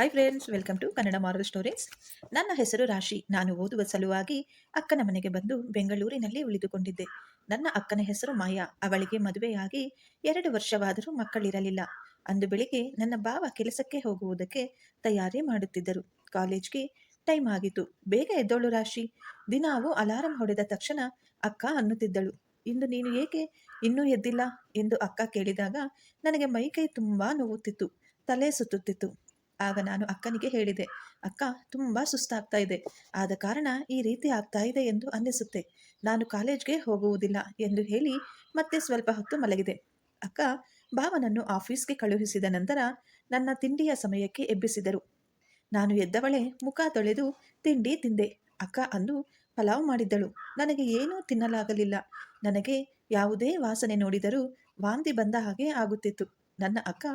Hi friends, welcome to Kannada moral stories. ನನ್ನ ಹೆಸರು ರಾಶಿ. ನಾನು ಓದುವ ಸಲುವಾಗಿ ಅಕ್ಕನ ಮನೆಗೆ ಬಂದು ಬೆಂಗಳೂರಿನಲ್ಲಿ ಉಳಿದುಕೊಂಡಿದ್ದೆ. ನನ್ನ ಅಕ್ಕನ ಹೆಸರು ಮಾಯಾ. ಅವಳಿಗೆ ಮದುವೆಯಾಗಿ 2 ವರ್ಷವಾದರೂ ಮಕ್ಕಳಿರಲಿಲ್ಲ. ಅಂದು ಬೆಳಿಗ್ಗೆ ನನ್ನ ಭಾವ ಕೆಲಸಕ್ಕೆ ಹೋಗುವುದಕ್ಕೆ ತಯಾರಿ ಮಾಡುತ್ತಿದ್ದರು. ಕಾಲೇಜ್ಗೆ ಟೈಮ್ ಆಗಿತ್ತು. ಬೇಗ ಎದ್ದೋಳು ರಾಶಿ. ದಿನಾವು ಅಲಾರಂ ಹೊಡೆದ ತಕ್ಷಣ ಅಕ್ಕ ಅನ್ನುತ್ತಿದ್ದಳು, ಇಂದು ನೀನು ಏಕೆ ಇನ್ನೂ ಎದ್ದಿಲ್ಲ ಎಂದು ಅಕ್ಕ ಕೇಳಿದಾಗ ನನಗೆ ಮೈಕೈ ತುಂಬಾ ನೋವುತ್ತಿತ್ತು, ತಲೆ ಸುತ್ತುತ್ತಿತ್ತು. ಆಗ ನಾನು ಅಕ್ಕನಿಗೆ ಹೇಳಿದೆ, ಅಕ್ಕ, ತುಂಬಾ ಸುಸ್ತಾಗ್ತಾ ಇದೆ. ಆದ ಕಾರಣ ಈ ರೀತಿ ಆಗ್ತಾ ಇದೆ ಎಂದು ಅನ್ನಿಸುತ್ತೆ. ನಾನು ಕಾಲೇಜ್ಗೆ ಹೋಗುವುದಿಲ್ಲ ಎಂದು ಹೇಳಿ ಮತ್ತೆ ಸ್ವಲ್ಪ ಹೊತ್ತು ಮಲಗಿದೆ. ಅಕ್ಕ ಭಾವನನ್ನು ಆಫೀಸ್ಗೆ ಕಳುಹಿಸಿದ ನಂತರ ನನ್ನ ತಿಂಡಿಯ ಸಮಯಕ್ಕೆ ಎಬ್ಬಿಸಿದರು. ನಾನು ಎದ್ದವಳೆ ಮುಖ ತೊಳೆದು ತಿಂಡಿ ತಿಂದೆ. ಅಕ್ಕ ಅಂದು ಪಲಾವ್ ಮಾಡಿದ್ದಳು. ನನಗೆ ಏನೂ ತಿನ್ನಲಾಗಲಿಲ್ಲ. ನನಗೆ ಯಾವುದೇ ವಾಸನೆ ನೋಡಿದರೂ ವಾಂತಿ ಬಂದ ಹಾಗೆ ಆಗುತ್ತಿತ್ತು. ನನ್ನ ಅಕ್ಕ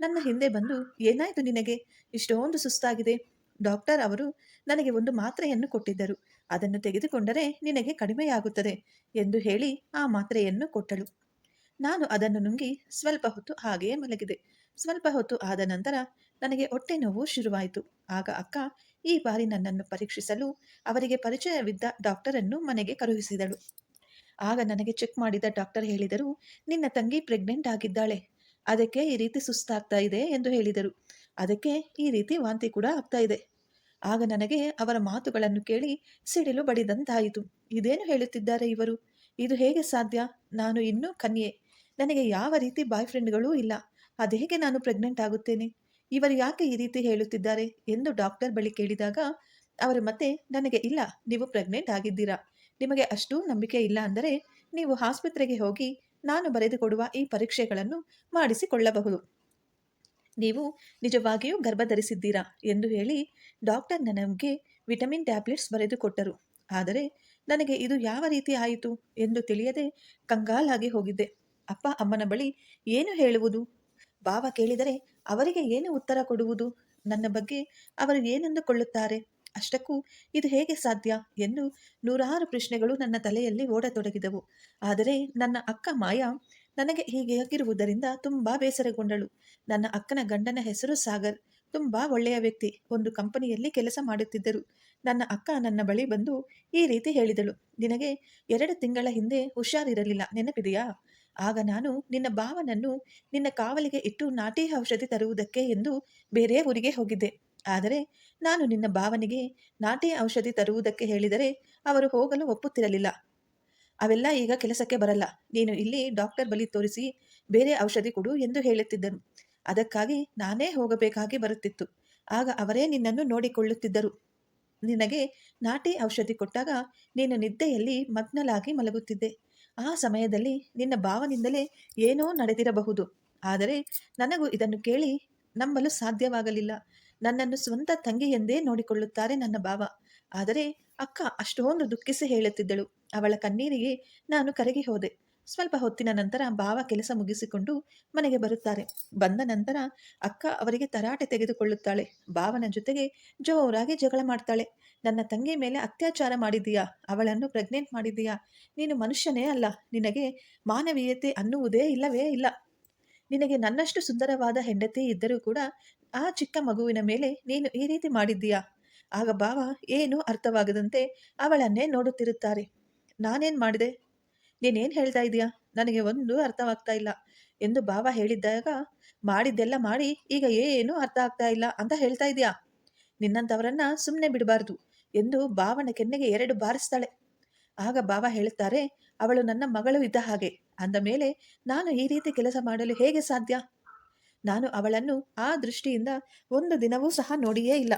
ನನ್ನ ಹಿಂದೆ ಬಂದು, ಏನಾಯ್ತು ನಿನಗೆ, ಇಷ್ಟೊಂದು ಸುಸ್ತಾಗಿದೆ? ಡಾಕ್ಟರ್ ಅವರು ನನಗೆ ಒಂದು ಮಾತ್ರೆಯನ್ನು ಕೊಟ್ಟಿದ್ದರು, ಅದನ್ನು ತೆಗೆದುಕೊಂಡರೆ ನಿನಗೆ ಕಡಿಮೆಯಾಗುತ್ತದೆ ಎಂದು ಹೇಳಿ ಆ ಮಾತ್ರೆಯನ್ನು ಕೊಟ್ಟಳು. ನಾನು ಅದನ್ನು ನುಂಗಿ ಸ್ವಲ್ಪ ಹೊತ್ತು ಹಾಗೆಯೇ ಮಲಗಿದೆ. ಸ್ವಲ್ಪ ಹೊತ್ತು ಆದ ನಂತರ ನನಗೆ ಹೊಟ್ಟೆ ನೋವು ಶುರುವಾಯಿತು. ಆಗ ಅಕ್ಕ ಈ ಬಾರಿ ನನ್ನನ್ನು ಪರೀಕ್ಷಿಸಲು ಅವರಿಗೆ ಪರಿಚಯವಿದ್ದ ಡಾಕ್ಟರನ್ನು ಮನೆಗೆ ಕಳುಹಿಸಿದಳು. ಆಗ ನನಗೆ ಚೆಕ್ ಮಾಡಿದ ಡಾಕ್ಟರ್ ಹೇಳಿದರು, ನಿನ್ನ ತಂಗಿ ಪ್ರೆಗ್ನೆಂಟ್ ಆಗಿದ್ದಾಳೆ, ಅದಕ್ಕೆ ಈ ರೀತಿ ಸುಸ್ತಾಗ್ತಾ ಇದೆ ಎಂದು ಹೇಳಿದರು. ಅದಕ್ಕೆ ಈ ರೀತಿ ವಾಂತಿ ಕೂಡ ಆಗ್ತಾ ಇದೆ. ಆಗ ನನಗೆ ಅವರ ಮಾತುಗಳನ್ನು ಕೇಳಿ ಸಿಡಿಲು ಬಡಿದಂತಾಯಿತು. ಇದೇನು ಹೇಳುತ್ತಿದ್ದಾರೆ ಇವರು? ಇದು ಹೇಗೆ ಸಾಧ್ಯ? ನಾನು ಇನ್ನೂ ಕನ್ಯೆ. ನನಗೆ ಯಾವ ರೀತಿ ಬಾಯ್ ಫ್ರೆಂಡ್ಗಳೂ ಇಲ್ಲ. ಅದೇಗೆ ನಾನು ಪ್ರೆಗ್ನೆಂಟ್ ಆಗುತ್ತೇನೆ? ಇವರು ಯಾಕೆ ಈ ರೀತಿ ಹೇಳುತ್ತಿದ್ದಾರೆ ಎಂದು ಡಾಕ್ಟರ್ ಬಳಿ ಕೇಳಿದಾಗ ಅವರು ಮತ್ತೆ ನನಗೆ, ಇಲ್ಲ, ನೀವು ಪ್ರೆಗ್ನೆಂಟ್ ಆಗಿದ್ದೀರಾ. ನಿಮಗೆ ಅಷ್ಟು ನಂಬಿಕೆ ಇಲ್ಲ ಅಂದರೆ ನೀವು ಆಸ್ಪತ್ರೆಗೆ ಹೋಗಿ ನಾನು ಬರೆದುಕೊಡುವ ಈ ಪರೀಕ್ಷೆಗಳನ್ನು ಮಾಡಿಸಿಕೊಳ್ಳಬಹುದು. ನೀವು ನಿಜವಾಗಿಯೂ ಗರ್ಭ ಧರಿಸಿದ್ದೀರಾ ಎಂದು ಹೇಳಿ ಡಾಕ್ಟರ್ ನನಗೆ ವಿಟಮಿನ್ ಟ್ಯಾಬ್ಲೆಟ್ಸ್ ಬರೆದು ಕೊಟ್ಟರು. ಆದರೆ ನನಗೆ ಇದು ಯಾವ ರೀತಿ ಆಯಿತು ಎಂದು ತಿಳಿಯದೆ ಕಂಗಾಲಾಗಿ ಹೋಗಿದ್ದೆ. ಅಪ್ಪ ಅಮ್ಮನ ಬಳಿ ಏನು ಹೇಳುವುದು? ಭಾವ ಕೇಳಿದರೆ ಅವರಿಗೆ ಏನು ಉತ್ತರ ಕೊಡುವುದು? ನನ್ನ ಬಗ್ಗೆ ಅವರು ಏನೆಂದುಕೊಳ್ಳುತ್ತಾರೆ? ಅಷ್ಟಕ್ಕೂ ಇದು ಹೇಗೆ ಸಾಧ್ಯ ಎಂದು ನೂರಾರು ಪ್ರಶ್ನೆಗಳು ನನ್ನ ತಲೆಯಲ್ಲಿ ಓಡತೊಡಗಿದವು. ಆದರೆ ನನ್ನ ಅಕ್ಕ ಮಾಯಾ ನನಗೆ ಹೀಗೆ ಆಗಿರುವುದರಿಂದ ತುಂಬಾ ಬೇಸರಗೊಂಡಳು. ನನ್ನ ಅಕ್ಕನ ಗಂಡನ ಹೆಸರು ಸಾಗರ್. ತುಂಬಾ ಒಳ್ಳೆಯ ವ್ಯಕ್ತಿ. ಒಂದು ಕಂಪನಿಯಲ್ಲಿ ಕೆಲಸ ಮಾಡುತ್ತಿದ್ದರು. ನನ್ನ ಅಕ್ಕ ನನ್ನ ಬಳಿ ಬಂದು ಈ ರೀತಿ ಹೇಳಿದಳು, ನಿನಗೆ 2 ತಿಂಗಳ ಹಿಂದೆ ಹುಷಾರಿರಲಿಲ್ಲ, ನೆನಪಿದೆಯಾ? ಆಗ ನಾನು ನಿನ್ನ ಭಾವನನ್ನು ನಿನ್ನ ಕಾವಲಿಗೆ ಇಟ್ಟು ನಾಟಿ ಔಷಧಿ ತರುವುದಕ್ಕೆ ಎಂದು ಬೇರೆ ಊರಿಗೆ ಹೋಗಿದ್ದೆ. ಆದರೆ ನಾನು ನಿನ್ನ ಭಾವನಿಗೆ ನಾಟಿ ಔಷಧಿ ತರುವುದಕ್ಕೆ ಹೇಳಿದರೆ ಅವರು ಹೋಗಲು ಒಪ್ಪುತ್ತಿರಲಿಲ್ಲ. ಅವೆಲ್ಲ ಈಗ ಕೆಲಸಕ್ಕೆ ಬರಲ್ಲ. ನೀನು ಇಲ್ಲಿ ಡಾಕ್ಟರ್ ಬಳಿ ತೋರಿಸಿ ಬೇರೆ ಔಷಧಿ ಕೊಡು ಎಂದು ಹೇಳುತ್ತಿದ್ದರು. ಅದಕ್ಕಾಗಿ ನಾನೇ ಹೋಗಬೇಕಾಗಿ ಬರುತ್ತಿತ್ತು. ಆಗ ಅವರೇ ನಿನ್ನನ್ನು ನೋಡಿಕೊಳ್ಳುತ್ತಿದ್ದರು. ನಿನಗೆ ನಾಟಿ ಔಷಧಿ ಕೊಟ್ಟಾಗ ನೀನು ನಿದ್ದೆಯಲ್ಲಿ ಮಗ್ನಲಾಗಿ ಮಲಗುತ್ತಿದ್ದೆ. ಆ ಸಮಯದಲ್ಲಿ ನಿನ್ನ ಭಾವನಿಂದಲೇ ಏನೋ ನಡೆದಿರಬಹುದು. ಆದರೆ ನನಗೂ ಇದನ್ನು ಕೇಳಿ ನಂಬಲು ಸಾಧ್ಯವಾಗಲಿಲ್ಲ. ನನ್ನನ್ನು ಸ್ವಂತ ತಂಗಿ ಎಂದೇ ನೋಡಿಕೊಳ್ಳುತ್ತಾರೆ ನನ್ನ ಭಾವ. ಆದರೆ ಅಕ್ಕ ಅಷ್ಟೊಂದು ದುಃಖಿಸಿ ಹೇಳುತ್ತಿದ್ದಳು. ಅವಳ ಕಣ್ಣೀರಿಗೆ ನಾನು ಕರಗಿ ಹೋದೆ. ಸ್ವಲ್ಪ ಹೊತ್ತಿನ ನಂತರ ಭಾವ ಕೆಲಸ ಮುಗಿಸಿಕೊಂಡು ಮನೆಗೆ ಬರುತ್ತಾರೆ. ಬಂದ ನಂತರ ಅಕ್ಕ ಅವರಿಗೆ ತರಾಟೆ ತೆಗೆದುಕೊಳ್ಳುತ್ತಾಳೆ. ಭಾವನ ಜೊತೆಗೆ ಜೋರಾಗಿ ಜಗಳ ಮಾಡ್ತಾಳೆ. ನನ್ನ ತಂಗಿ ಮೇಲೆ ಅತ್ಯಾಚಾರ ಮಾಡಿದ್ದೀಯಾ? ಅವಳನ್ನು ಪ್ರೆಗ್ನೆಂಟ್ ಮಾಡಿದ್ದೀಯಾ? ನೀನು ಮನುಷ್ಯನೇ ಅಲ್ಲ. ನಿನಗೆ ಮಾನವೀಯತೆ ಅನ್ನುವುದೇ ಇಲ್ಲವೇ ಇಲ್ಲ. ನಿನಗೆ ನನ್ನಷ್ಟು ಸುಂದರವಾದ ಹೆಂಡತಿ ಇದ್ದರೂ ಕೂಡ ಆ ಚಿಕ್ಕ ಮಗುವಿನ ಮೇಲೆ ನೀನು ಈ ರೀತಿ ಮಾಡಿದ್ದೀಯಾ? ಆಗ ಭಾವ ಏನೂ ಅರ್ಥವಾಗದಂತೆ ಅವಳನ್ನೇ ನೋಡುತ್ತಿರುತ್ತಾರೆ. ನಾನೇನು ಮಾಡಿದೆ? ನೀನೇನು ಹೇಳ್ತಾ ಇದೀಯಾ? ನನಗೆ ಒಂದು ಅರ್ಥವಾಗ್ತಾ ಇಲ್ಲ ಎಂದು ಭಾವ ಹೇಳಿದ್ದಾಗ, ಮಾಡಿದ್ದೆಲ್ಲ ಮಾಡಿ ಈಗ ಏನೂ ಅರ್ಥ ಆಗ್ತಾ ಇಲ್ಲ ಅಂತ ಹೇಳ್ತಾ ಇದೀಯಾ? ನಿನ್ನಂಥವರನ್ನ ಸುಮ್ಮನೆ ಬಿಡಬಾರ್ದು ಎಂದು ಭಾವನ ಕೆನ್ನೆಗೆ 2 ಬಾರಿಸ್ತಾಳೆ. ಆಗ ಭಾವ ಹೇಳುತ್ತಾರೆ, ಅವಳು ನನ್ನ ಮಗಳು ಇದ್ದ ಹಾಗೆ. ಅಂದ ಮೇಲೆ ನಾನು ಈ ರೀತಿ ಕೆಲಸ ಮಾಡಲು ಹೇಗೆ ಸಾಧ್ಯ? ನಾನು ಅವಳನ್ನು ಆ ದೃಷ್ಟಿಯಿಂದ ಒಂದು ದಿನವೂ ಸಹ ನೋಡಿಯೇ ಇಲ್ಲ.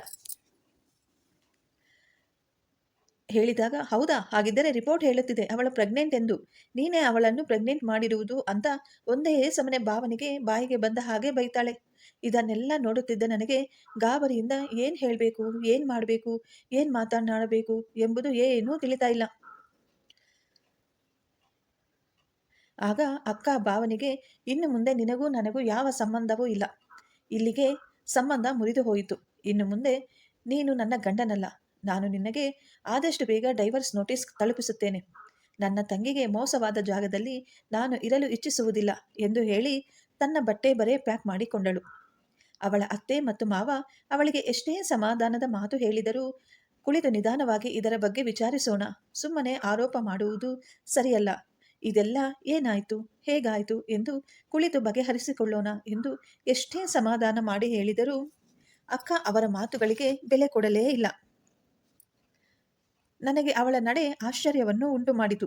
ಹೇಳಿದಾಗ, ಹೌದಾ, ಹಾಗಿದ್ದರೆ ರಿಪೋರ್ಟ್ ಹೇಳುತ್ತಿದೆ ಅವಳು ಪ್ರೆಗ್ನೆಂಟ್ ಎಂದು. ನೀನೇ ಅವಳನ್ನು ಪ್ರೆಗ್ನೆಂಟ್ ಮಾಡಿರುವುದು ಅಂತ ಒಂದೇ ಸಮನೆ ಭಾವನಿಗೆ ಬಾಯಿಗೆ ಬಂದ ಹಾಗೆ ಬೈತಾಳೆ. ಇದನ್ನೆಲ್ಲ ನೋಡುತ್ತಿದ್ದ ನನಗೆ ಗಾಬರಿಯಿಂದ ಏನ್ ಹೇಳಬೇಕು, ಏನ್ ಮಾಡಬೇಕು, ಏನ್ ಮಾತನಾಡಬೇಕು ಎಂಬುದು ಏನೂ ತಿಳಿತಾ ಇಲ್ಲ. ಆಗ ಅಕ್ಕ ಭಾವನಿಗೆ, ಇನ್ನು ಮುಂದೆ ನಿನಗೂ ನನಗೂ ಯಾವ ಸಂಬಂಧವೂ ಇಲ್ಲ. ಇಲ್ಲಿಗೆ ಸಂಬಂಧ ಮುರಿದು ಹೋಯಿತು. ಇನ್ನು ಮುಂದೆ ನೀನು ನನ್ನ ಗಂಡನಲ್ಲ. ನಾನು ನಿನಗೆ ಆದಷ್ಟು ಬೇಗ ಡೈವರ್ಸ್ ನೋಟಿಸ್ ತಲುಪಿಸುತ್ತೇನೆ. ನನ್ನ ತಂಗಿಗೆ ಮೋಸವಾದ ಜಾಗದಲ್ಲಿ ನಾನು ಇರಲು ಇಚ್ಛಿಸುವುದಿಲ್ಲ ಎಂದು ಹೇಳಿ ತನ್ನ ಬಟ್ಟೆ ಬರೆ ಪ್ಯಾಕ್ ಮಾಡಿಕೊಂಡಳು. ಅವಳ ಅತ್ತೆ ಮತ್ತು ಮಾವ ಅವಳಿಗೆ ಎಷ್ಟೇ ಸಮಾಧಾನದ ಮಾತು ಹೇಳಿದರೂ ಕುಳಿತು ನಿಧಾನವಾಗಿ ಇದರ ಬಗ್ಗೆ ವಿಚಾರಿಸೋಣ, ಸುಮ್ಮನೆ ಆರೋಪ ಮಾಡುವುದು ಸರಿಯಲ್ಲ, ಇದೆಲ್ಲ ಏನಾಯಿತು ಹೇಗಾಯಿತು ಎಂದು ಕುಳಿತು ಬಗೆಹರಿಸಿಕೊಳ್ಳೋಣ ಎಂದು ಎಷ್ಟೇ ಸಮಾಧಾನ ಮಾಡಿ ಹೇಳಿದರೂ ಅಕ್ಕ ಅವರ ಮಾತುಗಳಿಗೆ ಬೆಲೆ ಕೊಡಲೇ ಇಲ್ಲ. ನನಗೆ ಅವಳ ನಡೆ ಆಶ್ಚರ್ಯವನ್ನು ಉಂಟು ಮಾಡಿತು.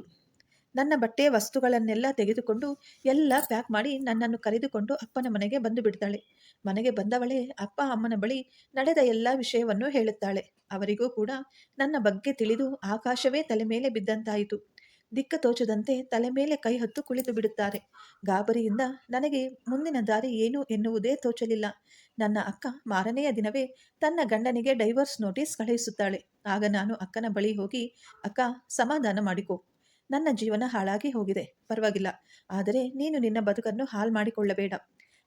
ನನ್ನ ಬಟ್ಟೆ ವಸ್ತುಗಳನ್ನೆಲ್ಲ ತೆಗೆದುಕೊಂಡು ಎಲ್ಲ ಪ್ಯಾಕ್ ಮಾಡಿ ನನ್ನನ್ನು ಕರೆದುಕೊಂಡು ಅಪ್ಪನ ಮನೆಗೆ ಬಂದು ಬಿಡ್ತಾಳೆ. ಮನೆಗೆ ಬಂದವಳೇ ಅಪ್ಪ ಅಮ್ಮನ ಬಳಿ ನಡೆದ ಎಲ್ಲ ವಿಷಯವನ್ನು ಹೇಳುತ್ತಾಳೆ. ಅವರಿಗೂ ಕೂಡ ನನ್ನ ಬಗ್ಗೆ ತಿಳಿದು ಆಕಾಶವೇ ತಲೆ ಮೇಲೆ ಬಿದ್ದಂತಾಯಿತು. ದಿಕ್ಕ ತೋಚದಂತೆ ತಲೆ ಮೇಲೆ ಕೈ ಹೊತ್ತು ಕುಳಿತು ಬಿಡುತ್ತಾರೆ. ಗಾಬರಿಯಿಂದ ನನಗೆ ಮುಂದಿನ ದಾರಿ ಏನು ಎನ್ನುವುದೇ ತೋಚಲಿಲ್ಲ. ನನ್ನ ಅಕ್ಕ ಮಾರನೆಯ ದಿನವೇ ತನ್ನ ಗಂಡನಿಗೆ ಡೈವರ್ಸ್ ನೋಟಿಸ್ ಕಳುಹಿಸುತ್ತಾಳೆ. ಆಗ ನಾನು ಅಕ್ಕನ ಬಳಿ ಹೋಗಿ, ಅಕ್ಕ, ಸಮಾಧಾನ ಮಾಡಿಕೊ, ನನ್ನ ಜೀವನ ಹಾಳಾಗಿ ಹೋಗಿದೆ, ಪರವಾಗಿಲ್ಲ, ಆದರೆ ನೀನು ನಿನ್ನ ಬದುಕನ್ನು ಹಾಳು ಮಾಡಿಕೊಳ್ಳಬೇಡ.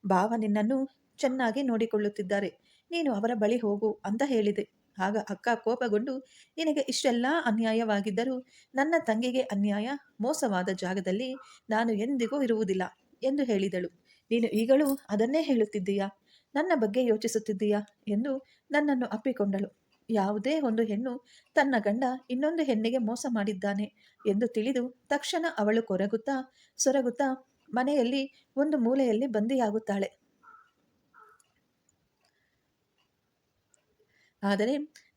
ಭಾವ ನಿನ್ನನ್ನು ಚೆನ್ನಾಗಿ ನೋಡಿಕೊಳ್ಳುತ್ತಿದ್ದಾರೆ, ನೀನು ಅವರ ಬಳಿ ಹೋಗು ಅಂತ ಹೇಳಿದೆ. ಆಗ ಅಕ್ಕ ಕೋಪಗೊಂಡು, ನಿನಗೆ ಇಷ್ಟೆಲ್ಲ ಅನ್ಯಾಯವಾಗಿದ್ದರೂ ನನ್ನ ತಂಗಿಗೆ ಅನ್ಯಾಯ, ಮೋಸವಾದ ಜಾಗದಲ್ಲಿ ನಾನು ಎಂದಿಗೂ ಇರುವುದಿಲ್ಲ ಎಂದು ಹೇಳಿದಳು. ನೀನು ಈಗಲೂ ಅದನ್ನೇ ಹೇಳುತ್ತಿದ್ದೀಯಾ, ನನ್ನ ಬಗ್ಗೆ ಯೋಚಿಸುತ್ತಿದ್ದೀಯಾ ಎಂದು ನನ್ನನ್ನು ಅಪ್ಪಿಕೊಂಡಳು. ಯಾವುದೇ ಒಂದು ಹೆಣ್ಣು ತನ್ನ ಗಂಡ ಇನ್ನೊಂದು ಹೆಣ್ಣಿಗೆ ಮೋಸ ಮಾಡಿದ್ದಾನೆ ಎಂದು ತಿಳಿದು ತಕ್ಷಣ ಅವಳು ಕೊರಗುತ್ತಾ ಸೊರಗುತ್ತಾ ಮನೆಯಲ್ಲಿ ಒಂದು ಮೂಲೆಯಲ್ಲಿ ಬಂದಿಯಾಗುತ್ತಾಳೆ. ಆದರೆ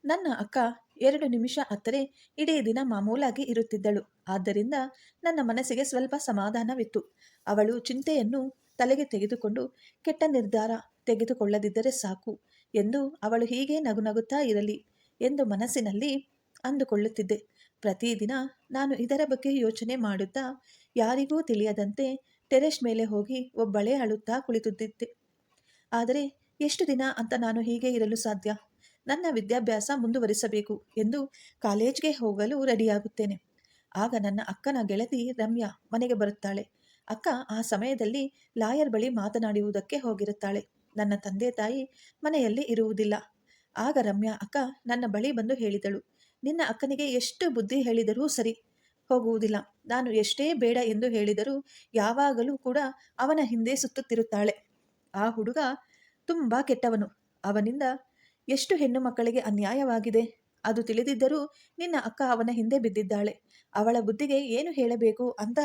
ನನ್ನ ಅಕ್ಕ 2 ನಿಮಿಷ ಅತ್ತರೆ ಇಡೀ ದಿನ ಮಾಮೂಲಾಗಿ ಇರುತ್ತಿದ್ದಳು. ಆದ್ದರಿಂದ ನನ್ನ ಮನಸ್ಸಿಗೆ ಸ್ವಲ್ಪ ಸಮಾಧಾನವಿತ್ತು. ಅವಳು ಚಿಂತೆಯನ್ನು ತಲೆಗೆ ತೆಗೆದುಕೊಂಡು ಕೆಟ್ಟ ನಿರ್ಧಾರ ತೆಗೆದುಕೊಳ್ಳದಿದ್ದರೆ ಸಾಕು ಎಂದು ಅವಳು ಹೀಗೆ ನಗುನಗುತ್ತಾ ಇರಲಿ ಎಂದು ಮನಸ್ಸಿನಲ್ಲಿ ಅಂದುಕೊಳ್ಳುತ್ತಿದ್ದೆ. ಪ್ರತಿದಿನ ನಾನು ಇದರ ಬಗ್ಗೆ ಯೋಚನೆ ಮಾಡುತ್ತಾ ಯಾರಿಗೂ ತಿಳಿಯದಂತೆ ಟೆರೆಸ್ ಮೇಲೆ ಹೋಗಿ ಒಬ್ಬಳೇ ಅಳುತ್ತಾ ಕುಳಿತುತ್ತಿದ್ದೆ. ಆದರೆ ಎಷ್ಟು ದಿನ ಅಂತ ನಾನು ಹೀಗೆ ಇರಲು ಸಾಧ್ಯ? ನನ್ನ ವಿದ್ಯಾಭ್ಯಾಸ ಮುಂದುವರಿಸಬೇಕು ಎಂದು ಕಾಲೇಜ್ಗೆ ಹೋಗಲು ರೆಡಿಯಾಗುತ್ತೇನೆ. ಆಗ ನನ್ನ ಅಕ್ಕನ ಗೆಳತಿ ರಮ್ಯಾ ಮನೆಗೆ ಬರುತ್ತಾಳೆ. ಅಕ್ಕ ಆ ಸಮಯದಲ್ಲಿ ಲಾಯರ್ ಬಳಿ ಮಾತನಾಡುವುದಕ್ಕೆ ಹೋಗಿರುತ್ತಾಳೆ. ನನ್ನ ತಂದೆ ತಾಯಿ ಮನೆಯಲ್ಲಿ ಇರುವುದಿಲ್ಲ. ಆಗ ರಮ್ಯಾ ಅಕ್ಕ ನನ್ನ ಬಳಿ ಬಂದು ಹೇಳಿದಳು, ನಿನ್ನ ಅಕ್ಕನಿಗೆ ಎಷ್ಟು ಬುದ್ಧಿ ಹೇಳಿದರೂ ಸರಿ ಹೋಗುವುದಿಲ್ಲ. ನಾನು ಎಷ್ಟೇ ಬೇಡ ಎಂದು ಹೇಳಿದರೂ ಯಾವಾಗಲೂ ಕೂಡ ಅವನ ಹಿಂದೆ ಸುತ್ತುತ್ತಿರುತ್ತಾಳೆ. ಆ ಹುಡುಗ ತುಂಬ ಕೆಟ್ಟವನು. ಅವನಿಂದ ಎಷ್ಟು ಹೆಣ್ಣು ಮಕ್ಕಳಿಗೆ ಅನ್ಯಾಯವಾಗಿದೆ. ಅದು ತಿಳಿದಿದ್ದರೂ ನಿನ್ನ ಅಕ್ಕ ಅವನ ಹಿಂದೆ ಬಿದ್ದಿದ್ದಾಳೆ. ಅವಳ ಬುದ್ಧಿಗೆ ಏನು ಹೇಳಬೇಕು ಅಂತ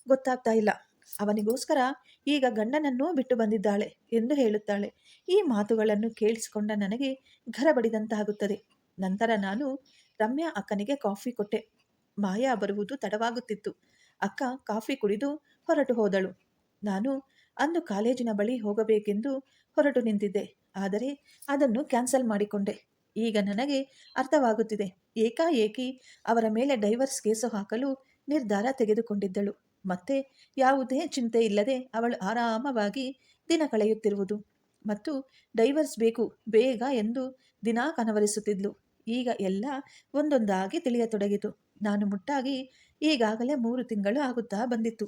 ಗೊತ್ತಾಗ್ತಾ ಇಲ್ಲ. ಅವನಿಗೋಸ್ಕರ ಈಗ ಗಂಡನನ್ನೂ ಬಿಟ್ಟು ಬಂದಿದ್ದಾಳೆ ಎಂದು ಹೇಳುತ್ತಾಳೆ. ಈ ಮಾತುಗಳನ್ನು ಕೇಳಿಸಿಕೊಂಡ ನನಗೆ ಘರ ಬಡಿದಂತಾಗುತ್ತದೆ. ನಂತರ ನಾನು ರಮ್ಯಾ ಅಕ್ಕನಿಗೆ ಕಾಫಿ ಕೊಟ್ಟೆ. ಮಾಯಾ ಬರುವುದು ತಡವಾಗುತ್ತಿತ್ತು. ಅಕ್ಕ ಕಾಫಿ ಕುಡಿದು ಹೊರಟು ಹೋದಳು. ನಾನು ಅಂದು ಕಾಲೇಜಿನ ಬಳಿ ಹೋಗಬೇಕೆಂದು ಹೊರಟು ನಿಂತಿದ್ದೆ. ಆದರೆ ಅದನ್ನು ಕ್ಯಾನ್ಸಲ್ ಮಾಡಿಕೊಂಡೆ. ಈಗ ನನಗೆ ಅರ್ಥವಾಗುತ್ತಿದೆ, ಏಕಾಏಕಿ ಅವರ ಮೇಲೆ ಡೈವರ್ಸ್ ಕೇಸು ಹಾಕಲು ನಿರ್ಧಾರ ತೆಗೆದುಕೊಂಡಿದ್ದಳು. ಮತ್ತೆ ಯಾವುದೇ ಚಿಂತೆ ಇಲ್ಲದೆ ಅವಳು ಆರಾಮವಾಗಿ ದಿನ ಕಳೆಯುತ್ತಿರುವುದು ಮತ್ತು ಡೈವರ್ಸ್ ಬೇಕು ಬೇಗ ಎಂದು ದಿನಾ ಕನವರಿಸುತ್ತಿದ್ಲು. ಈಗ ಎಲ್ಲ ಒಂದೊಂದಾಗಿ ತಿಳಿಯತೊಡಗಿತು. ನಾನು ಮುಟ್ಟಾಗಿ ಈಗಾಗಲೇ 3 ತಿಂಗಳು ಆಗುತ್ತಾ ಬಂದಿತ್ತು.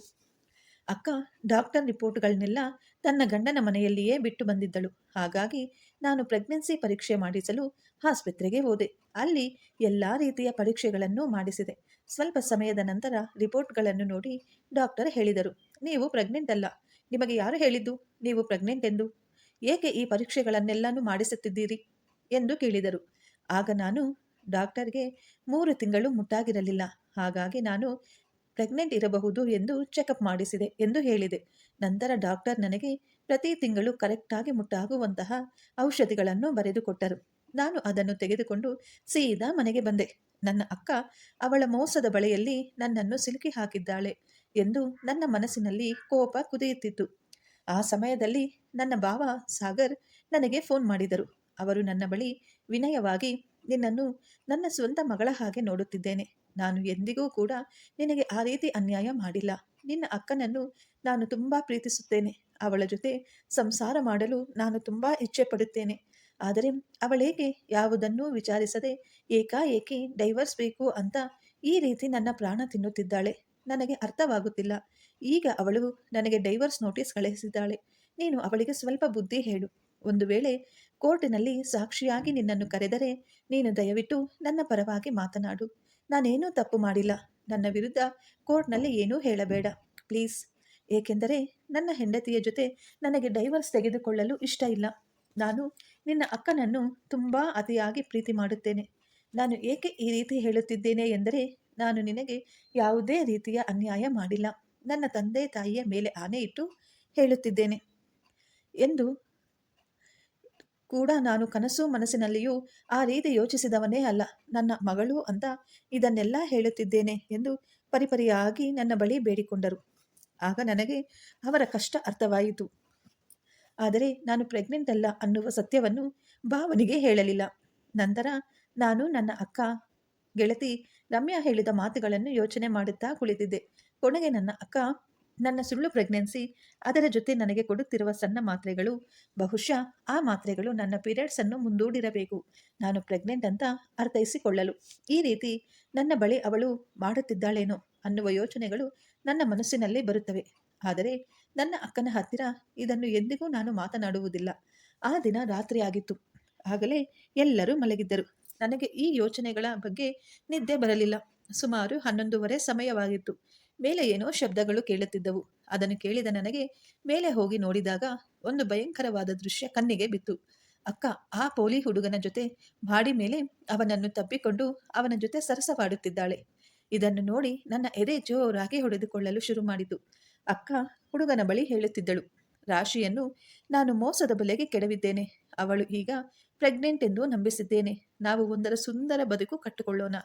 ಅಕ್ಕ ಡಾಕ್ಟರ್ ರಿಪೋರ್ಟ್ಗಳನ್ನೆಲ್ಲ ತನ್ನ ಗಂಡನ ಮನೆಯಲ್ಲಿಯೇ ಬಿಟ್ಟು ಬಂದಿದ್ದಳು. ಹಾಗಾಗಿ ನಾನು ಪ್ರೆಗ್ನೆನ್ಸಿ ಪರೀಕ್ಷೆ ಮಾಡಿಸಲು ಆಸ್ಪತ್ರೆಗೆ ಹೋದೆ. ಅಲ್ಲಿ ಎಲ್ಲ ರೀತಿಯ ಪರೀಕ್ಷೆಗಳನ್ನು ಮಾಡಿಸಿದೆ. ಸ್ವಲ್ಪ ಸಮಯದ ನಂತರ ರಿಪೋರ್ಟ್ಗಳನ್ನು ನೋಡಿ ಡಾಕ್ಟರ್ ಹೇಳಿದರು, ನೀವು ಪ್ರೆಗ್ನೆಂಟ್ ಅಲ್ಲ. ನಿಮಗೆ ಯಾರು ಹೇಳಿದ್ದು ನೀವು ಪ್ರೆಗ್ನೆಂಟ್ ಎಂದು? ಏಕೆ ಈ ಪರೀಕ್ಷೆಗಳನ್ನೆಲ್ಲನೂ ಮಾಡಿಸುತ್ತಿದ್ದೀರಿ ಎಂದು ಕೇಳಿದರು. ಆಗ ನಾನು ಡಾಕ್ಟರ್ಗೆ 3 ತಿಂಗಳು ಮುಟ್ಟಾಗಿರಲಿಲ್ಲ, ಹಾಗಾಗಿ ನಾನು ಪ್ರೆಗ್ನೆಂಟ್ ಇರಬಹುದು ಎಂದು ಚೆಕಪ್ ಮಾಡಿಸಿದೆ ಎಂದು ಹೇಳಿದೆ. ನಂತರ ಡಾಕ್ಟರ್ ನನಗೆ ಪ್ರತಿ ತಿಂಗಳು ಕರೆಕ್ಟಾಗಿ ಮುಟ್ಟಾಗುವಂತಹ ಔಷಧಿಗಳನ್ನು ಬರೆದುಕೊಟ್ಟರು. ನಾನು ಅದನ್ನು ತೆಗೆದುಕೊಂಡು ಸೀದಾ ಮನೆಗೆ ಬಂದೆ. ನನ್ನ ಅಕ್ಕ ಅವಳ ಮೋಸದ ಬಳೆಯಲ್ಲಿ ನನ್ನನ್ನು ಸಿಲುಕಿ ಹಾಕಿದ್ದಾಳೆ ಎಂದು ನನ್ನ ಮನಸ್ಸಿನಲ್ಲಿ ಕೋಪ ಕುದಿಯುತ್ತಿತ್ತು. ಆ ಸಮಯದಲ್ಲಿ ನನ್ನ ಭಾವ ಸಾಗರ್ ನನಗೆ ಫೋನ್ ಮಾಡಿದರು. ಅವರು ನನ್ನ ಬಳಿ ವಿನಯವಾಗಿ, ನಿನ್ನನ್ನು ನನ್ನ ಸ್ವಂತ ಮಗಳ ಹಾಗೆ ನೋಡುತ್ತಿದ್ದೇನೆ. ನಾನು ಎಂದಿಗೂ ಕೂಡ ನಿನಗೆ ಆ ರೀತಿ ಅನ್ಯಾಯ ಮಾಡಿಲ್ಲ. ನಿನ್ನ ಅಕ್ಕನನ್ನು ನಾನು ತುಂಬ ಪ್ರೀತಿಸುತ್ತೇನೆ. ಅವಳ ಜೊತೆ ಸಂಸಾರ ಮಾಡಲು ನಾನು ತುಂಬ ಇಚ್ಛೆ ಪಡುತ್ತೇನೆ. ಆದರೆ ಅವಳೇಕೆ ಯಾವುದನ್ನೂ ವಿಚಾರಿಸದೆ ಏಕಾಏಕಿ ಡೈವರ್ಸ್ ಬೇಕು ಅಂತ ಈ ರೀತಿ ನನ್ನ ಪ್ರಾಣ ತಿನ್ನುತ್ತಿದ್ದಾಳೆ? ನನಗೆ ಅರ್ಥವಾಗುತ್ತಿಲ್ಲ. ಈಗ ಅವಳು ನನಗೆ ಡೈವರ್ಸ್ ನೋಟಿಸ್ ಕಳುಹಿಸಿದ್ದಾಳೆ. ನೀನು ಅವಳಿಗೆ ಸ್ವಲ್ಪ ಬುದ್ಧಿ ಹೇಳು. ಒಂದು ವೇಳೆ ಕೋರ್ಟಿನಲ್ಲಿ ಸಾಕ್ಷಿಯಾಗಿ ನಿನ್ನನ್ನು ಕರೆದರೆ ನೀನು ದಯವಿಟ್ಟು ನನ್ನ ಪರವಾಗಿ ಮಾತನಾಡು. ನಾನೇನೂ ತಪ್ಪು ಮಾಡಿಲ್ಲ. ನನ್ನ ವಿರುದ್ಧ ಕೋರ್ಟ್ನಲ್ಲಿ ಏನೂ ಹೇಳಬೇಡ ಪ್ಲೀಸ್. ಏಕೆಂದರೆ ನನ್ನ ಹೆಂಡತಿಯ ಜೊತೆ ನನಗೆ ಡೈವರ್ಸ್ ತೆಗೆದುಕೊಳ್ಳಲು ಇಷ್ಟ ಇಲ್ಲ. ನಾನು ನಿನ್ನ ಅಕ್ಕನನ್ನು ತುಂಬ ಅತಿಯಾಗಿ ಪ್ರೀತಿ ಮಾಡುತ್ತೇನೆ. ನಾನು ಏಕೆ ಈ ರೀತಿ ಹೇಳುತ್ತಿದ್ದೇನೆ ಎಂದರೆ, ನಾನು ನಿನಗೆ ಯಾವುದೇ ರೀತಿಯ ಅನ್ಯಾಯ ಮಾಡಿಲ್ಲ. ನನ್ನ ತಂದೆ ತಾಯಿಯ ಮೇಲೆ ಆಣೆ ಇಟ್ಟು ಹೇಳುತ್ತಿದ್ದೇನೆ ಎಂದು ಕೂಡ ನಾನು ಕನಸು ಮನಸ್ಸಿನಲ್ಲಿಯೂ ಆ ರೀತಿ ಯೋಚಿಸಿದವನೇ ಅಲ್ಲ. ನನ್ನ ಮಗಳು ಅಂತ ಇದನ್ನೆಲ್ಲ ಹೇಳುತ್ತಿದ್ದೇನೆ ಎಂದು ಪರಿಪರಿಯಾಗಿ ನನ್ನ ಬಳಿ ಬೇಡಿಕೊಂಡರು. ಆಗ ನನಗೆ ಅವರ ಕಷ್ಟ ಅರ್ಥವಾಯಿತು. ಆದರೆ ನಾನು ಪ್ರೆಗ್ನೆಂಟ್ ಅಲ್ಲ ಅನ್ನುವ ಸತ್ಯವನ್ನು ಭಾವನಿಗೆ ಹೇಳಲಿಲ್ಲ. ನಂತರ ನಾನು ನನ್ನ ಅಕ್ಕ ಗೆಳತಿ ರಮ್ಯಾ ಹೇಳಿದ ಮಾತುಗಳನ್ನು ಯೋಚನೆ ಮಾಡುತ್ತಾ ಕುಳಿತಿದ್ದೆ. ಕೊನೆಗೆ ನನ್ನ ಅಕ್ಕ ನನ್ನ ಸುಳ್ಳು ಪ್ರೆಗ್ನೆನ್ಸಿ, ಅದರ ಜೊತೆ ನನಗೆ ಕೊಡುತ್ತಿರುವ ಸಣ್ಣ ಮಾತ್ರೆಗಳು, ಬಹುಶಃ ಆ ಮಾತ್ರೆಗಳು ನನ್ನ ಪೀರಿಯಡ್ಸ್ ಅನ್ನು ಮುಂದೂಡಿರಬೇಕು, ನಾನು ಪ್ರೆಗ್ನೆಂಟ್ ಅಂತ ಅರ್ಥೈಸಿಕೊಳ್ಳಲು. ಈ ರೀತಿ ನನ್ನ ಬಳಿ ಅವಳು ಮಾಡುತ್ತಿದ್ದಾಳೇನೋ ಅನ್ನುವ ಯೋಚನೆಗಳು ನನ್ನ ಮನಸ್ಸಿನಲ್ಲಿ ಬರುತ್ತವೆ. ಆದರೆ ನನ್ನ ಅಕ್ಕನ ಹತ್ತಿರ ಇದನ್ನು ಎಂದಿಗೂ ನಾನು ಮಾತನಾಡುವುದಿಲ್ಲ. ಆ ದಿನ ರಾತ್ರಿಯಾಗಿತ್ತು. ಆಗಲೇ ಎಲ್ಲರೂ ಮಲಗಿದ್ದರು. ನನಗೆ ಈ ಯೋಚನೆಗಳ ಬಗ್ಗೆ ನಿದ್ದೆ ಬರಲಿಲ್ಲ. ಸುಮಾರು 11:30 ಸಮಯವಾಗಿತ್ತು. ಮೇಲೆ ಏನೋ ಶಬ್ದಗಳು ಕೇಳುತ್ತಿದ್ದವು. ಅದನ್ನು ಕೇಳಿದ ನನಗೆ ಮೇಲೆ ಹೋಗಿ ನೋಡಿದಾಗ ಒಂದು ಭಯಂಕರವಾದ ದೃಶ್ಯ ಕಣ್ಣಿಗೆ ಬಿತ್ತು. ಅಕ್ಕ ಆ ಪೋಲಿ ಹುಡುಗನ ಜೊತೆ ಮಾಡಿ ಮೇಲೆ ಅವನನ್ನು ತಬ್ಬಿಕೊಂಡು ಅವನ ಜೊತೆ ಸರಸವಾಡುತ್ತಿದ್ದಾಳೆ. ಇದನ್ನು ನೋಡಿ ನನ್ನ ಎದೆ ಜೋರಾಗಿ ಹೊಡೆದುಕೊಳ್ಳಲು ಶುರು ಮಾಡಿತು. ಅಕ್ಕ ಹುಡುಗನ ಬಳಿ ಹೇಳುತ್ತಿದ್ದಳು, ರಾಶಿಯನ್ನು ನಾನು ಮೋಸದ ಬಲೆಗೆ ಕೆಡವಿದ್ದೇನೆ. ಅವಳು ಈಗ ಪ್ರೆಗ್ನೆಂಟ್ ಎಂದು ನಂಬಿಸಿದ್ದೇನೆ. ನಾವು ಒಂದರ ಸುಂದರ ಬದುಕು ಕಟ್ಟಿಕೊಳ್ಳೋಣ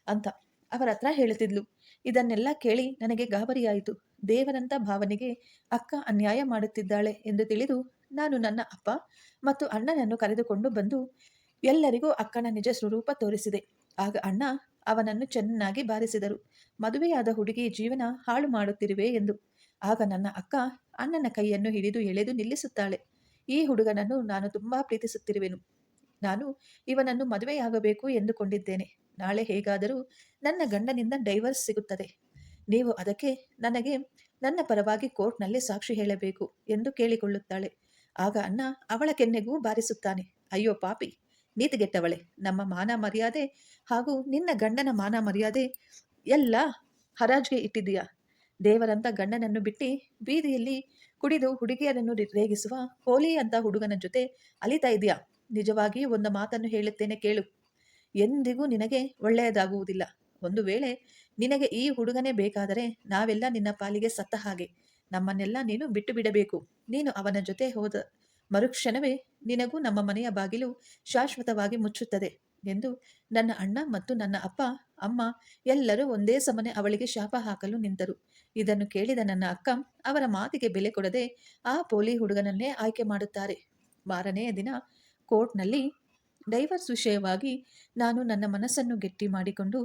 ಅಂತ ಅವರ ಹತ್ರ ಹೇಳುತ್ತಿದ್ಲು. ಇದನ್ನೆಲ್ಲ ಕೇಳಿ ನನಗೆ ಗಾಬರಿಯಾಯಿತು. ದೇವರಂತ ಭಾವನೆಗೆ ಅಕ್ಕ ಅನ್ಯಾಯ ಮಾಡುತ್ತಿದ್ದಾಳೆ ಎಂದು ತಿಳಿದು ನಾನು ನನ್ನ ಅಪ್ಪ ಮತ್ತು ಅಣ್ಣನನ್ನು ಕರೆದುಕೊಂಡು ಬಂದು ಎಲ್ಲರಿಗೂ ಅಕ್ಕನ ನಿಜ ಸ್ವರೂಪ ತೋರಿಸಿದೆ. ಆಗ ಅಣ್ಣ ಅವನನ್ನು ಚೆನ್ನಾಗಿ ಬಾರಿಸಿದರು. ಮದುವೆಯಾದ ಹುಡುಗಿ ಜೀವನ ಹಾಳು ಮಾಡುತ್ತಿರುವೆ ಎಂದು. ಆಗ ನನ್ನ ಅಕ್ಕ ಅಣ್ಣನ ಕೈಯನ್ನು ಹಿಡಿದು ಎಳೆದು ನಿಲ್ಲಿಸುತ್ತಾಳೆ. ಈ ಹುಡುಗನನ್ನು ನಾನು ತುಂಬಾ ಪ್ರೀತಿಸುತ್ತಿರುವೆನು. ನಾನು ಇವನನ್ನು ಮದುವೆಯಾಗಬೇಕು ಎಂದುಕೊಂಡಿದ್ದೇನೆ. ನಾಳೆ ಹೇಗಾದರೂ ನನ್ನ ಗಂಡನಿಂದ ಡೈವರ್ಸ್ ಸಿಗುತ್ತದೆ. ನೀವು ಅದಕ್ಕೆ ನನಗೆ ನನ್ನ ಪರವಾಗಿ ಕೋರ್ಟ್ನಲ್ಲಿ ಸಾಕ್ಷಿ ಹೇಳಬೇಕು ಎಂದು ಕೇಳಿಕೊಳ್ಳುತ್ತಾಳೆ. ಆಗ ಅಣ್ಣ ಅವಳ ಕೆನ್ನೆಗೂ ಬಾರಿಸುತ್ತಾನೆ. ಅಯ್ಯೋ ಪಾಪಿ, ನೀತಿಗೆಟ್ಟವಳೆ, ನಮ್ಮ ಮಾನ ಮರ್ಯಾದೆ ಹಾಗೂ ನಿನ್ನ ಗಂಡನ ಮಾನ ಮರ್ಯಾದೆ ಎಲ್ಲ ಹರಾಜ್ಗೆ ಇಟ್ಟಿದ್ದೀಯಾ? ದೇವರಂತ ಗಂಡನನ್ನು ಬಿಟ್ಟು ಬೀದಿಯಲ್ಲಿ ಕುಡಿದು ಹುಡುಗಿಯರನ್ನು ರೇಗಿಸುವ ಹೋಲಿ ಅಂತ ಹುಡುಗನ ಜೊತೆ ಅಲಿತಾ ಇದೆಯಾ? ನಿಜವಾಗಿಯೂ ಒಂದು ಮಾತನ್ನು ಹೇಳುತ್ತೇನೆ ಕೇಳು. ಎಂದಿಗೂ ನಿನಗೆ ಒಳ್ಳೆಯದಾಗುವುದಿಲ್ಲ. ಒಂದು ವೇಳೆ ನಿನಗೆ ಈ ಹುಡುಗನೇ ಬೇಕಾದರೆ ನಾವೆಲ್ಲ ನಿನ್ನ ಪಾಲಿಗೆ ಸತ್ತ ಹಾಗೆ. ನಮ್ಮನ್ನೆಲ್ಲ ನೀನು ಬಿಟ್ಟು ಬಿಡಬೇಕು. ನೀನು ಅವನ ಜೊತೆ ಹೋದ ಮರುಕ್ಷಣವೇ ನಿನಗೂ ನಮ್ಮ ಮನೆಯ ಬಾಗಿಲು ಶಾಶ್ವತವಾಗಿ ಮುಚ್ಚುತ್ತದೆ ಎಂದು ನನ್ನ ಅಣ್ಣ ಮತ್ತು ನನ್ನ ಅಪ್ಪ ಅಮ್ಮ ಎಲ್ಲರೂ ಒಂದೇ ಸಮನೆ ಅವಳಿಗೆ ಶಾಪ ಹಾಕಲು ನಿಂತರು. ಇದನ್ನು ಕೇಳಿದ ನನ್ನ ಅಕ್ಕ ಅವರ ಮಾತಿಗೆ ಬೆಲೆ ಕೊಡದೆ ಆ ಪೋಲಿ ಹುಡುಗನನ್ನೇ ಆಯ್ಕೆ ಮಾಡುತ್ತಾರೆ. ಮಾರನೆಯ ದಿನ ಕೋರ್ಟ್ನಲ್ಲಿ ಡೈವರ್ಸ್ ವಿಷಯವಾಗಿ ನಾನು ನನ್ನ ಮನಸ್ಸನ್ನು ಗಟ್ಟಿ ಮಾಡಿಕೊಂಡು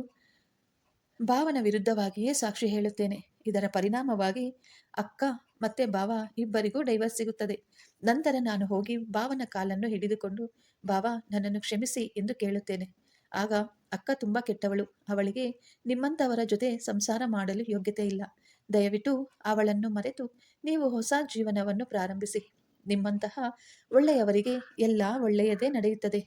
ಭಾವನ ವಿರುದ್ಧವಾಗಿಯೇ ಸಾಕ್ಷಿ ಹೇಳುತ್ತೇನೆ. ಇದರ ಪರಿಣಾಮವಾಗಿ ಅಕ್ಕ ಮತ್ತೆ ಭಾವ ಇಬ್ಬರಿಗೂ ಡೈವರ್ಸ್ ಸಿಗುತ್ತದೆ. ನಂತರ ನಾನು ಹೋಗಿ ಭಾವನ ಕಾಲನ್ನು ಹಿಡಿದುಕೊಂಡು, ಭಾವ ನನ್ನನ್ನು ಕ್ಷಮಿಸಿ ಎಂದು ಕೇಳುತ್ತೇನೆ. ಆಗ ಅಕ್ಕ ತುಂಬ ಕೆಟ್ಟವಳು, ಅವಳಿಗೆ ನಿಮ್ಮಂಥವರ ಜೊತೆ ಸಂಸಾರ ಮಾಡಲು ಯೋಗ್ಯತೆ ಇಲ್ಲ. ದಯವಿಟ್ಟು ಅವಳನ್ನು ಮರೆತು ನೀವು ಹೊಸ ಜೀವನವನ್ನು ಪ್ರಾರಂಭಿಸಿ. ನಿಮ್ಮಂತಹ ಒಳ್ಳೆಯವರಿಗೆ ಎಲ್ಲ ಒಳ್ಳೆಯದೇ ನಡೆಯುತ್ತದೆ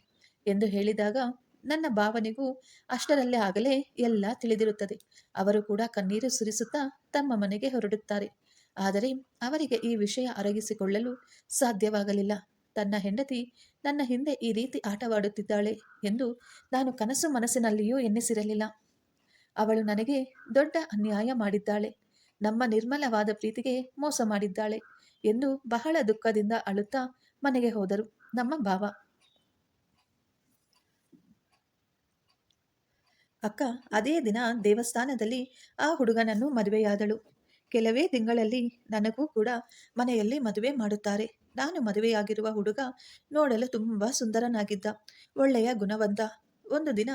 ಎಂದು ಹೇಳಿದಾಗ ನನ್ನ ಭಾವನೆಗೂ ಅಷ್ಟರಲ್ಲೇ ಆಗಲೇ ಎಲ್ಲ ತಿಳಿದಿರುತ್ತದೆ. ಅವರು ಕೂಡ ಕಣ್ಣೀರು ಸುರಿಸುತ್ತಾ ತಮ್ಮ ಮನೆಗೆ ಹೊರಡುತ್ತಾರೆ. ಆದರೆ ಅವರಿಗೆ ಈ ವಿಷಯ ಅರಗಿಸಿಕೊಳ್ಳಲು ಸಾಧ್ಯವಾಗಲಿಲ್ಲ. ತನ್ನ ಹೆಂಡತಿ ನನ್ನ ಹಿಂದೆ ಈ ರೀತಿ ಆಟವಾಡುತ್ತಿದ್ದಾಳೆ ಎಂದು ನಾನು ಕನಸು ಮನಸ್ಸಿನಲ್ಲಿಯೂ ಎನ್ನಿಸಿರಲಿಲ್ಲ. ಅವಳು ನನಗೆ ದೊಡ್ಡ ಅನ್ಯಾಯ ಮಾಡಿದ್ದಾಳೆ, ನಮ್ಮ ನಿರ್ಮಲವಾದ ಪ್ರೀತಿಗೆ ಮೋಸ ಮಾಡಿದ್ದಾಳೆ ಎಂದು ಬಹಳ ದುಃಖದಿಂದ ಅಳುತ್ತಾ ಮನೆಗೆ ಹೋದರು ನಮ್ಮ ಭಾವ. ಅಕ್ಕ ಅದೇ ದಿನ ದೇವಸ್ಥಾನದಲ್ಲಿ ಆ ಹುಡುಗನನ್ನು ಮದುವೆಯಾದಳು. ಕೆಲವೇ ತಿಂಗಳಲ್ಲಿ ನನಗೂ ಕೂಡ ಮನೆಯಲ್ಲಿ ಮದುವೆ ಮಾಡುತ್ತಾರೆ. ನಾನು ಮದುವೆಯಾಗಿರುವ ಹುಡುಗ ನೋಡಲು ತುಂಬ ಸುಂದರನಾಗಿದ್ದ, ಒಳ್ಳೆಯ ಗುಣವಂತ. ಒಂದು ದಿನ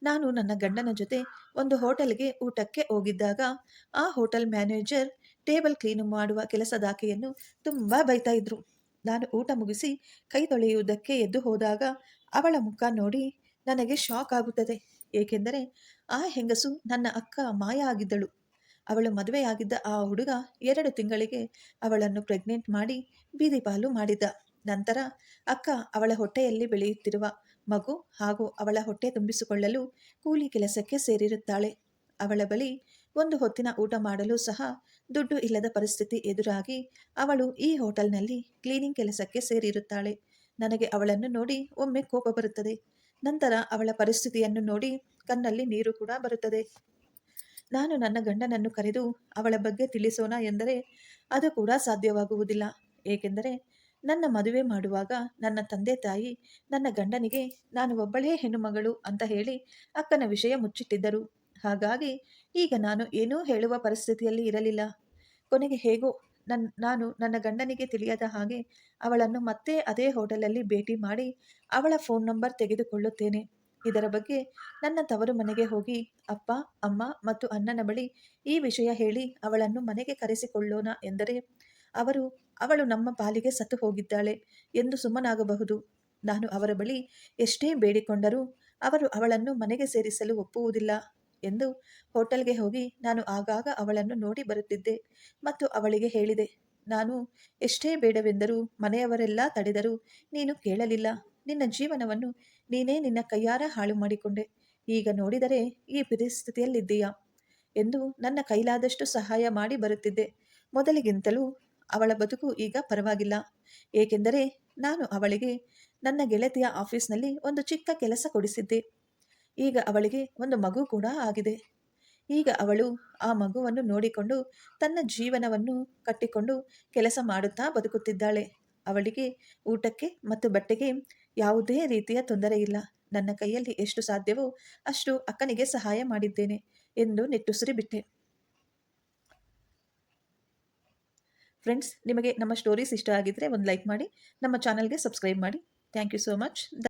ನಾನು ನನ್ನ ಗಂಡನ ಜೊತೆ ಒಂದು ಹೋಟೆಲ್ಗೆ ಊಟಕ್ಕೆ ಹೋಗಿದ್ದಾಗ ಆ ಹೋಟೆಲ್ ಮ್ಯಾನೇಜರ್ ಟೇಬಲ್ ಕ್ಲೀನ್ ಮಾಡುವ ಕೆಲಸದಾಕೆಯನ್ನು ತುಂಬ ಬೈತಾ ಇದ್ರು. ನಾನು ಊಟ ಮುಗಿಸಿ ಕೈ ತೊಳೆಯುವುದಕ್ಕೆ ಎದ್ದು ಹೋದಾಗ ಅವಳ ಮುಖ ನೋಡಿ ನನಗೆ ಶಾಕ್ ಆಗುತ್ತದೆ. ಏಕೆಂದರೆ ಆ ಹೆಂಗಸು ನನ್ನ ಅಕ್ಕ ಮಾಯ ಆಗಿದ್ದಳು. ಅವಳು ಮದುವೆಯಾಗಿದ್ದ ಆ ಹುಡುಗ 2 ತಿಂಗಳಿಗೆ ಅವಳನ್ನು ಪ್ರೆಗ್ನೆಂಟ್ ಮಾಡಿ ಬೀದಿ ಪಾಲು ಮಾಡಿದ್ದ. ನಂತರ ಅಕ್ಕ ಅವಳ ಹೊಟ್ಟೆಯಲ್ಲಿ ಬೆಳೆಯುತ್ತಿರುವ ಮಗು ಹಾಗೂ ಅವಳ ಹೊಟ್ಟೆ ತುಂಬಿಸಿಕೊಳ್ಳಲು ಕೂಲಿ ಕೆಲಸಕ್ಕೆ ಸೇರಿರುತ್ತಾಳೆ. ಅವಳ ಬಳಿ ಒಂದು ಹೊತ್ತಿನ ಊಟ ಮಾಡಲು ಸಹ ದುಡ್ಡು ಇಲ್ಲದ ಪರಿಸ್ಥಿತಿ ಎದುರಾಗಿ ಅವಳು ಈ ಹೋಟೆಲ್ನಲ್ಲಿ ಕ್ಲೀನಿಂಗ್ ಕೆಲಸಕ್ಕೆ ಸೇರಿರುತ್ತಾಳೆ. ನನಗೆ ಅವಳನ್ನು ನೋಡಿ ಒಮ್ಮೆ ಕೋಪ ಬರುತ್ತದೆ. ನಂತರ ಅವಳ ಪರಿಸ್ಥಿತಿಯನ್ನು ನೋಡಿ ಕಣ್ಣಲ್ಲಿ ನೀರು ಕೂಡ ಬರುತ್ತದೆ. ನಾನು ನನ್ನ ಗಂಡನನ್ನು ಕರೆದು ಅವಳ ಬಗ್ಗೆ ತಿಳಿಸೋಣ ಎಂದರೆ ಅದು ಕೂಡ ಸಾಧ್ಯವಾಗುವುದಿಲ್ಲ. ಏಕೆಂದರೆ ನನ್ನ ಮದುವೆ ಮಾಡುವಾಗ ನನ್ನ ತಂದೆ ತಾಯಿ ನನ್ನ ಗಂಡನಿಗೆ ನಾನು ಒಬ್ಬಳೇ ಹೆಣ್ಣುಮಗಳು ಅಂತ ಹೇಳಿ ಅಕ್ಕನ ವಿಷಯ ಮುಚ್ಚಿಟ್ಟಿದ್ದರು. ಹಾಗಾಗಿ ಈಗ ನಾನು ಏನೂ ಹೇಳುವ ಪರಿಸ್ಥಿತಿಯಲ್ಲಿ ಇರಲಿಲ್ಲ. ಕೊನೆಗೆ ಹೇಗೋ ನಾನು ನನ್ನ ಗಂಡನಿಗೆ ತಿಳಿಯದ ಹಾಗೆ ಅವಳನ್ನು ಮತ್ತೆ ಅದೇ ಹೋಟೆಲಲ್ಲಿ ಭೇಟಿ ಮಾಡಿ ಅವಳ ಫೋನ್ ನಂಬರ್ ತೆಗೆದುಕೊಳ್ಳುತ್ತೇನೆ. ಇದರ ಬಗ್ಗೆ ನನ್ನ ತವರು ಮನೆಗೆ ಹೋಗಿ ಅಪ್ಪ, ಅಮ್ಮ ಮತ್ತು ಅಣ್ಣನ ಬಳಿ ಈ ವಿಷಯ ಹೇಳಿ ಅವಳನ್ನು ಮನೆಗೆ ಕರೆಸಿಕೊಳ್ಳೋಣ ಎಂದರೆ ಅವಳು ನಮ್ಮ ಪಾಲಿಗೆ ಸತ್ತು ಹೋಗಿದ್ದಾಳೆ ಎಂದು ಸುಮ್ಮನಾಗಬಹುದು. ನಾನು ಅವರ ಬಳಿ ಎಷ್ಟೇ ಬೇಡಿಕೊಂಡರೂ ಅವರು ಅವಳನ್ನು ಮನೆಗೆ ಸೇರಿಸಲು ಒಪ್ಪುವುದಿಲ್ಲ ಎಂದು ಹೋಟೆಲ್ಗೆ ಹೋಗಿ ನಾನು ಆಗಾಗ ಅವಳನ್ನು ನೋಡಿ ಬರುತ್ತಿದ್ದೆ ಮತ್ತು ಅವಳಿಗೆ ಹೇಳಿದೆ. ನಾನು ಎಷ್ಟೇ ಬೇಡವೆಂದರೂ ಮನೆಯವರೆಲ್ಲ ತಡೆದರೂ ನೀನು ಕೇಳಲಿಲ್ಲ. ನಿನ್ನ ಜೀವನವನ್ನು ನೀನೇ ನಿನ್ನ ಕೈಯಾರ ಹಾಳು ಮಾಡಿಕೊಂಡೆ. ಈಗ ನೋಡಿದರೆ ಈ ಪರಿಸ್ಥಿತಿಯಲ್ಲಿದ್ದೀಯಾ ಎಂದು ನನ್ನ ಕೈಲಾದಷ್ಟು ಸಹಾಯ ಮಾಡಿ ಬರುತ್ತಿದ್ದೆ. ಮೊದಲಿಗಿಂತಲೂ ಅವಳ ಬದುಕು ಈಗ ಪರವಾಗಿಲ್ಲ. ಏಕೆಂದರೆ ನಾನು ಅವಳಿಗೆ ನನ್ನ ಗೆಳತಿಯ ಆಫೀಸ್ನಲ್ಲಿ ಒಂದು ಚಿಕ್ಕ ಕೆಲಸ ಕೊಡಿಸಿದ್ದೆ. ಈಗ ಅವಳಿಗೆ ಒಂದು ಮಗು ಕೂಡ ಆಗಿದೆ. ಈಗ ಅವಳು ಆ ಮಗುವನ್ನು ನೋಡಿಕೊಂಡು ತನ್ನ ಜೀವನವನ್ನು ಕಟ್ಟಿಕೊಂಡು ಕೆಲಸ ಮಾಡುತ್ತಾ ಬದುಕುತ್ತಿದ್ದಾಳೆ. ಅವಳಿಗೆ ಊಟಕ್ಕೆ ಮತ್ತು ಬಟ್ಟೆಗೆ ಯಾವುದೇ ರೀತಿಯ ತೊಂದರೆ ಇಲ್ಲ. ನನ್ನ ಕೈಯಲ್ಲಿ ಎಷ್ಟು ಸಾಧ್ಯವೋ ಅಷ್ಟು ಅಕ್ಕನಿಗೆ ಸಹಾಯ ಮಾಡಿದ್ದೇನೆ ಎಂದು ನಿಟ್ಟುಸಿರು ಬಿಟ್ಟೆ. ಫ್ರೆಂಡ್ಸ್, ನಿಮಗೆ ನಮ್ಮ ಸ್ಟೋರೀಸ್ ಇಷ್ಟ ಆಗಿದ್ರೆ ಒಂದು ಲೈಕ್ ಮಾಡಿ, ನಮ್ಮ ಚಾನಲ್ಗೆ ಸಬ್ಸ್ಕ್ರೈಬ್ ಮಾಡಿ. Thank you so much.